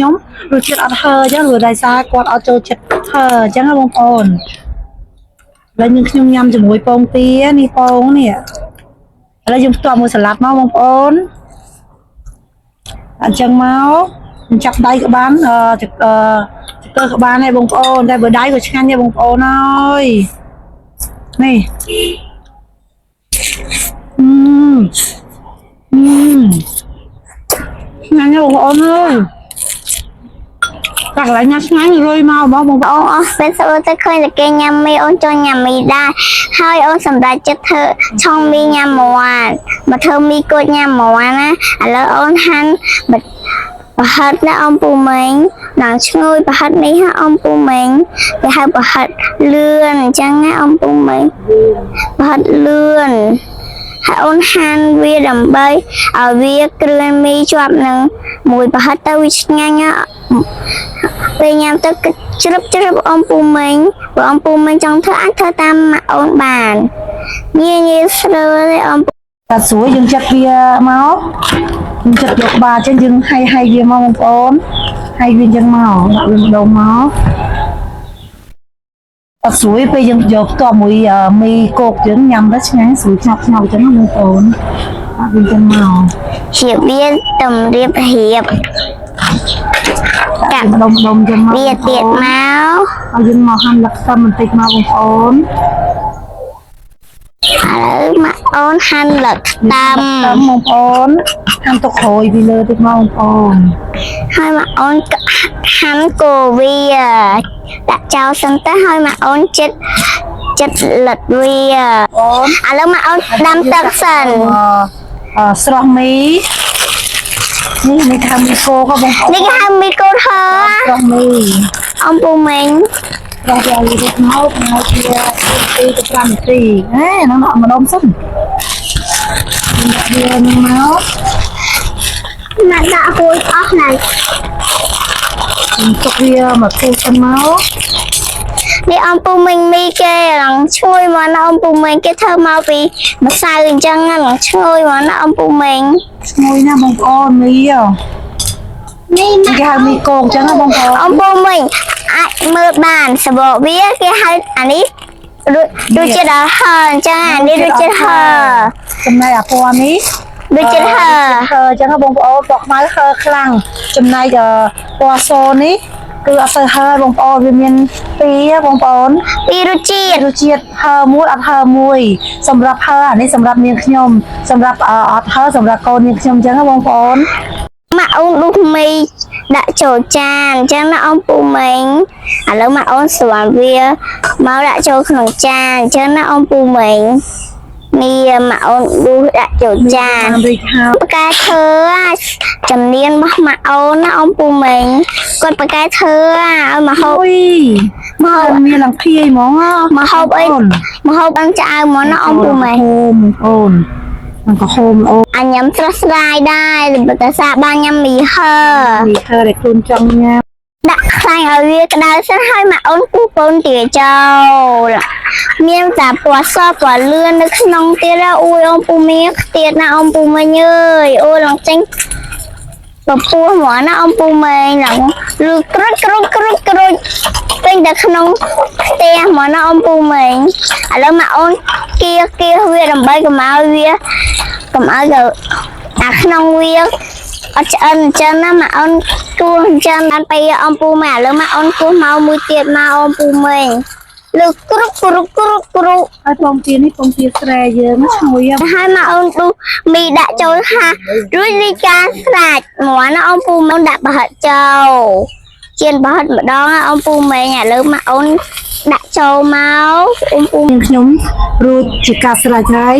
ខ្ញុំរសជាតិអត់ហើអញ្ចឹងព្រោះដោយសារគាត់អត់ចូលចិត្តហើអញ្ចឹងបងប្អូនហើយយើងខ្ញុំញ៉ាំជាមួយពងទានេះពងនេះឥឡូវយើងផ្ទាប់មួយសាឡាត់មកបងប្អូនអញ្ចឹងមកចាប់ដៃក៏បានចក្រើក៏បានដែរបងប្អូនតែបើដៃក៏ឆ្ងាញ់ដែរបងប្អូនអើយនេះឆ្ងាញ់បងប្អូនអើយតែកន្លែងណាឆ្ងាញ់រុយមកបងប្អូនអស់ពេលស្អើទៅឃើញតែគេញ៉ាំមីអូនចង់ញ៉ាំមីដែរហើយអូនសម្រាប់ចិត្តធ្វើឆុងមីញ៉ាំមាត់មកធ្វើមីគួចញ៉ាំមាត់ណាឥឡូវអូនហាន់ប្រហិតណាអំពូម៉េងដល់ឈ្ងុយប្រហិតនេះហ่าអំពូម៉េងគេហៅប្រហិតលឿនអញ្ចឹងណាអំពូម៉េងប្រហិតលឿនហើយអូនហាន់វាដើម្បីឲ្យវាគ្រឿនមីជាប់នឹងមួយប្រហិតទៅវាឆ្ងាញ់ណាពេលញ៉ាំទៅជ្រឹបអំពូម៉េងបើអំពូម៉េងចង់ធ្វើអាចធ្វើតាមអូនបានងាយស្រួលទេអំពូតែស្រួយយើងចាត់វាមកយើងចាត់យកបាចឹងយើងហើយវាមកបងប្អូនហើយវាចឹងមកដាក់វាម្ដងមកអត់ស្រួយពេលយើងយកផ្ទាប់មួយមីគោកយើងញ៉ាំទៅឆ្ងាញ់ស្រួយឆ្ងាប់ចឹងបងប្អូនដាក់វាចឹងមកជាវាតម្រៀបរៀបចាក់ដុំចឹងមកវាទៀតមកឲ្យយើងមកហាន់លឹកខ្ទឹមបន្តិចមកបងប្អូនឥឡូវមកអូនហាន់លឹកខ្ទឹមបងប្អូនហាន់ទុកក្រួយពីលើតិចមកបងប្អូនហើយមកអូនហាន់គោវាដាក់ចោលសិនទៅហើយមកអូនចិត្តលិតវាអូនឥឡូវមកអូនដាំទឹកសិនស្រស់មីនេះគេហៅមីគោក៏បងនេះគេហៅមីគោហើស្រស់មីអំពូម៉េងដល់វាលីមកមកជា2ទៅ5នាទីហ្នឹងដាក់ម្ដងសិនវាមកណាស់ដាក់ហួយអស់ណាស់ទុកវាមកគូសិនមកនេះអំពូម៉េងមីគេឡើងឈ្ងុយមកណាអំពូម៉េងគេធ្វើមកពីម្សៅអញ្ចឹងឡើងឈ្ងុយមកណាអំពូម៉េងឈ្ងុយណាបងប្អូនមីនេះគេហៅមីគោកអញ្ចឹងណាបងប្អូនអំពូម៉េងអាចមើលបានសបកវាគេហៅអានេះរសជាតិហើអញ្ចឹងអានេះរសជាតិហើចំណែកអាពណ៌នេះរសជាតិហើអញ្ចឹងបងប្អូនពណ៌ខ្មៅហើខ្លាំងចំណែកពណ៌សនេះគឺអត់ទៅហើបងប្អូនវាមាន2បងប្អូន2រសជាតិហើមួយអត់ហើមួយសម្រាប់ហើអានេះសម្រាប់នាងខ្ញុំសម្រាប់អត់ហើសម្រាប់កូននាងខ្ញុំអញ្ចឹងបងប្អូនមកអូនដុសមីដាក់ចូលចានអញ្ចឹងណាអំពូម៉េងឥឡូវមកអូនស្វាវាមកដាក់ចូលក្នុងចានអញ្ចឹងណាអំពូម៉េងនេះមកអូនដួសដាក់ចូលចានបកែធ្វើចំនួនរបស់មកអូនណាអំពូម៉េងគាត់បកែធ្វើឲ្យមកហូបមកមានឡើងភីហ្មងមកហូបអីមកហូបănឆ្អើហ្មងណាអំពូម៉េងអូនมันก็โฮมអូអញញ៉ាំស្រស់ស្រាយដែរបើតែសាបានញ៉ាំមីហើដែលខ្លួនចង់ញ៉ាំដាក់ខ្លាញ់ឲ្យវាក្តៅសិនហើយមកអូនពុះពូនទាចូលមានតែពណ៌សពណ៌លឿននៅក្នុងទៀតអូយអូនពូមីទៀតណាអូនពូមីអើយអូឡើងចេញពពោះហ្មងណាអំពូម៉េងឡើងលឺក្រុចពេញតែក្នុងផ្ទះហ្មងណាអំពូម៉េងឥឡូវមកអូនគៀវាដើម្បីកុំឲ្យវាអាក្នុងវាអត់ឆ្អិនអញ្ចឹងណាមកអូនគោះអញ្ចឹងបានពេលអំពូម៉េងឥឡូវមកអូនគោះមកមួយទៀតមកអំពូម៉េងលើគ្រុកហើយពងទានេះពងទាស្រែយើងឈ្ងុយហើយមកអូនដុសមីដាក់ចូលហារួចរីការស្រាច់ហ្មងណាអំពូម៉េងដាក់ប្រហិតចូលជៀនប្រហិតម្ដងអំពូម៉េងឥឡូវមកអូនដាក់ចូលមកអំពូខ្ញុំរួចជាការស្រេចហើយ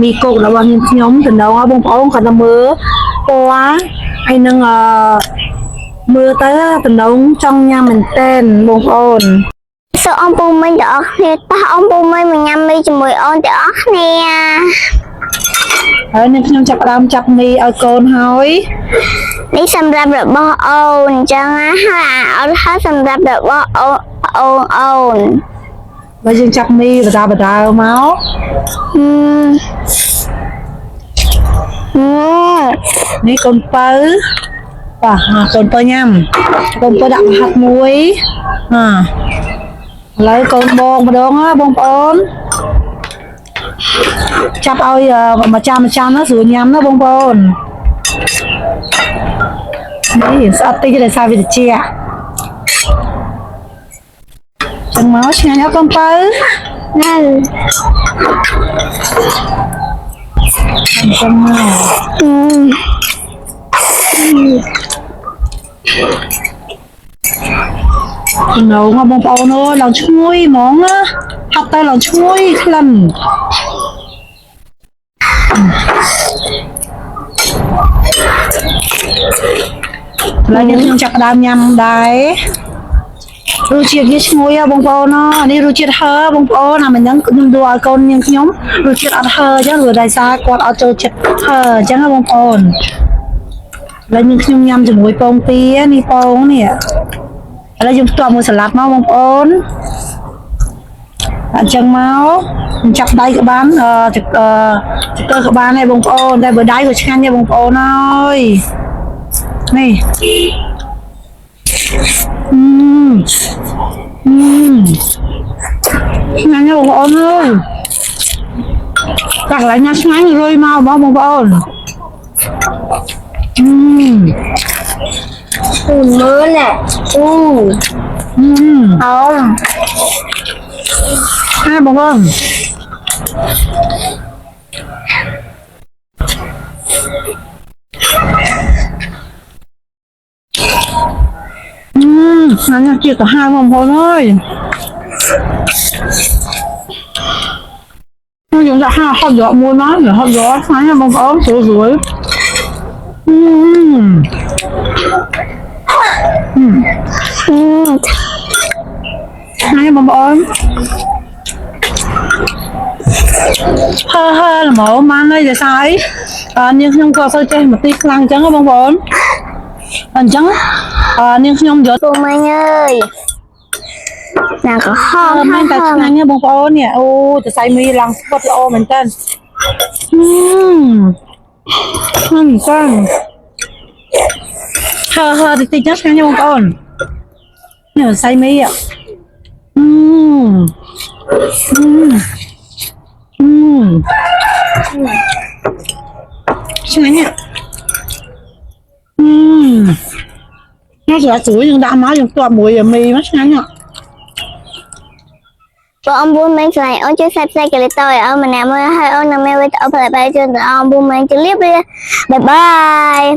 មីគោករបស់ខ្ញុំតំណងបងប្អូនគាត់ទៅមើលពណ៌ហើយនឹងមើលទៅតំណងចង់ញ៉ាំមែនតើបងប្អូនសូមអំពូមីងទាំងអស់គ្នាតោះអំពូមីងមកញ៉ាំមីជាមួយអូនទាំងអស់គ្នាហើយនឹងខ្ញុំចាប់ផ្ដើមចាប់មីឲ្យកូនហើយនេះសម្រាប់របស់អូនអញ្ចឹងណាហើយអូនហើយសម្រាប់របស់អូនបើយើងចាប់មីបដាមកនេះកូនបើ con bơ nhâm con bơ đậm hạt muối lấy con bông đó bông ôn chắp ơi mà chăm nó rửa nhắm nó bông ôn đấy sao tây cái này sao vậy chị ạ chẳng máu nha nhớ con bơ Này. con máu nấu mà bông bầu nữa lòng chuối món á hạt tay lòng chuối lần lấy những chặt đam nhầm đấy rồi chiết như chuối bông bầu nó đi rồi chiết hơ bông bầu nào mình nhắn cũng đùa con những nhóm rồi chiết ăn hơ chứ rồi đại sa quạt ở chỗ chiết hơ chẳng là bông bầu lấy những nhóm nhầm chừng muối bông tía đi bông nè là dùng toàn một salad máu bông ôn chân máu chặt tay các bạn chặt cơ các bạn này bông ôn đây bữa đáy của chăn nha bông ôn ơi này chăn nha bông ôn ơi cắt lại nha chăn rồi mau bông ôn Mưa nè. Không. Hai bông ôn anh chia cả hai bông ôn ơi chúng ta hai hot gió mua nó để hot gió sáng nha bông ôn sủi sủi hai bông ôn hơi là mẫu mang đây để sai nhưng không có sôi trên một tí lăng trắng bông ôn anh trắng nhưng không gió Cô Minh ơi. Nào có hòn mang tại sáng nha bông ôn nè ô để sai mi lăng vật lộ mình tên con hơi thì nhất sáng nha bông ôn nè sai mi ạ sáng nha nó sẽ sủi nhưng đã máu nhưng toàn mùi mì mất sáng nhá ông bố mình lại ông chưa sắp cái lấy tôi ông mình làm ơi hai ông nằm mê với ông phải bài trên ông bố mình chữ liếp đi bye bye